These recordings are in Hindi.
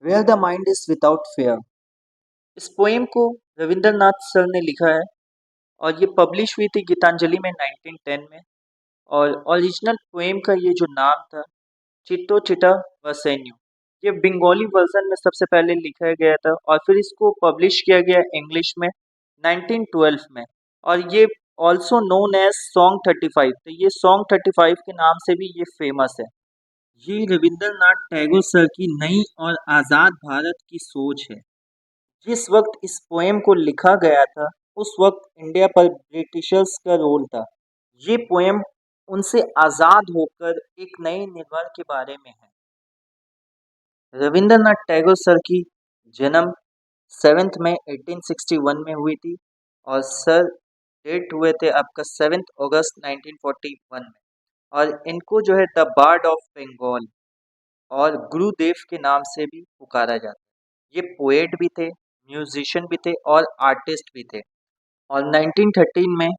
Where the mind is without fear. इस पोएम को रविंद्रनाथ सर ने लिखा है और ये पब्लिश हुई थी गीतांजलि में 1910 में। और ओरिजिनल पोएम का ये जो नाम था, चिट्टो चिटा वसेन्यू, ये बंगाली वर्जन में सबसे पहले लिखा गया था और फिर इसको पब्लिश किया गया इंग्लिश में 1912 में। और ये ऑल्सो नोन एज सॉन्ग 35, तो ये सॉन्ग 35 के नाम से भी ये फेमस है। ये रविंद्रनाथ टैगोर सर की नई और आज़ाद भारत की सोच है। जिस वक्त इस पोएम को लिखा गया था, उस वक्त इंडिया पर ब्रिटिशर्स का रोल था। ये पोएम उनसे आज़ाद होकर एक नए निर्माण के बारे में है। रविंद्रनाथ टैगोर सर की जन्म 7 मई 1861 में हुई थी और सर डेट हुए थे आपका 7 अगस्त 1941 में। और इनको जो है द बार्ड ऑफ बंगाल और गुरुदेव के नाम से भी पुकारा जाता है। ये पोएट भी थे, म्यूजिशियन भी थे और आर्टिस्ट भी थे। और 1913 में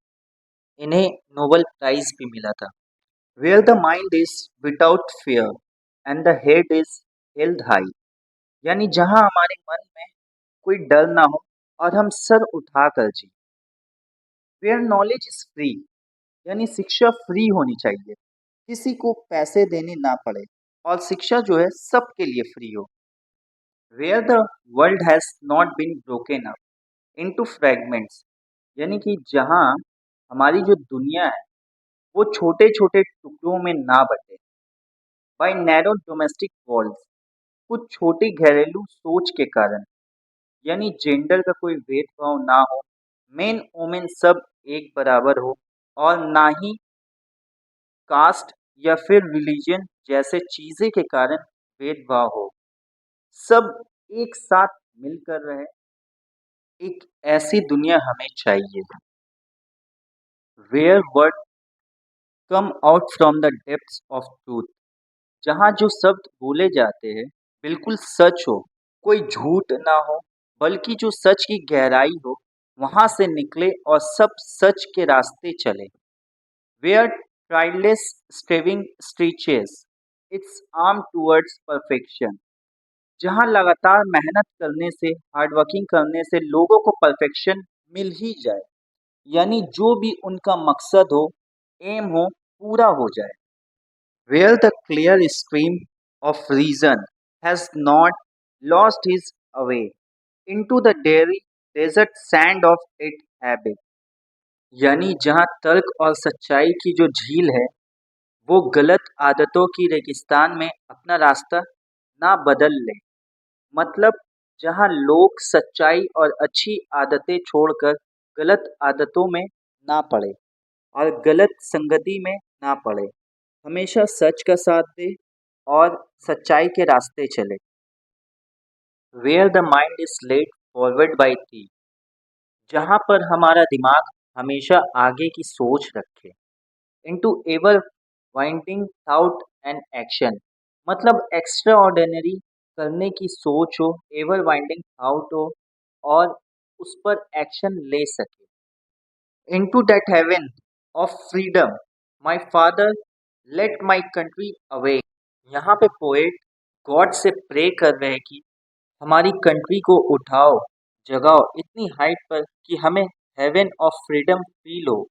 इन्हें नोबेल प्राइज भी मिला था। Where the mind is without fear and the head is held high, यानी जहां हमारे मन में कोई डर ना हो और हम सर उठा कर जी। वेयर नॉलेज इज फ्री, यानी शिक्षा फ्री होनी चाहिए, किसी को पैसे देने ना पड़े और शिक्षा जो है सबके लिए फ्री हो। Where the world has not been broken up into fragments, यानी कि जहां हमारी जो दुनिया है वो छोटे छोटे टुकड़ों में ना बटे। बाय नैरो डोमेस्टिक वॉल्स, कुछ छोटी घरेलू सोच के कारण, यानी जेंडर का कोई भेदभाव ना हो, मेन वोमेन सब एक बराबर हो, और ना ही कास्ट या फिर रिलीजन जैसे चीजें के कारण भेदभाव हो, सब एक साथ मिलकर रहे। एक ऐसी दुनिया हमें चाहिए where word come out from the depths of truth, जहाँ जो शब्द बोले जाते हैं बिल्कुल सच हो, कोई झूठ ना हो, बल्कि जो सच की गहराई हो वहां से निकले और सब सच के रास्ते चले। Where tireless striving stretches its arm towards perfection, जहाँ लगातार मेहनत करने से, हार्ड वर्किंग करने से लोगों को परफेक्शन मिल ही जाए, यानी जो भी उनका मकसद हो, एम हो, पूरा हो जाए। Where the clear stream of reason has not lost his way into the dairy desert sand of its habit, यानी जहाँ तर्क और सच्चाई की जो झील है वो गलत आदतों की रेगिस्तान में अपना रास्ता ना बदल ले। मतलब जहाँ लोग सच्चाई और अच्छी आदतें छोड़कर गलत आदतों में ना पड़े और गलत संगति में ना पड़े, हमेशा सच का साथ दे और सच्चाई के रास्ते चले। Where the mind is led forward by thee, जहाँ पर हमारा दिमाग हमेशा आगे की सोच रखे। Into ever winding thought and action, मतलब एक्स्ट्रा ऑर्डिनरी करने की सोच हो, एवर वाइंडिंग थाउट हो और उस पर एक्शन ले सके। Into that heaven of freedom my father let my country away, यहाँ पे पोएट गॉड से प्रे कर रहे हैं कि हमारी कंट्री को उठाओ, जगाओ इतनी हाइट पर कि हमें हेवन ऑफ फ्रीडम फील हो,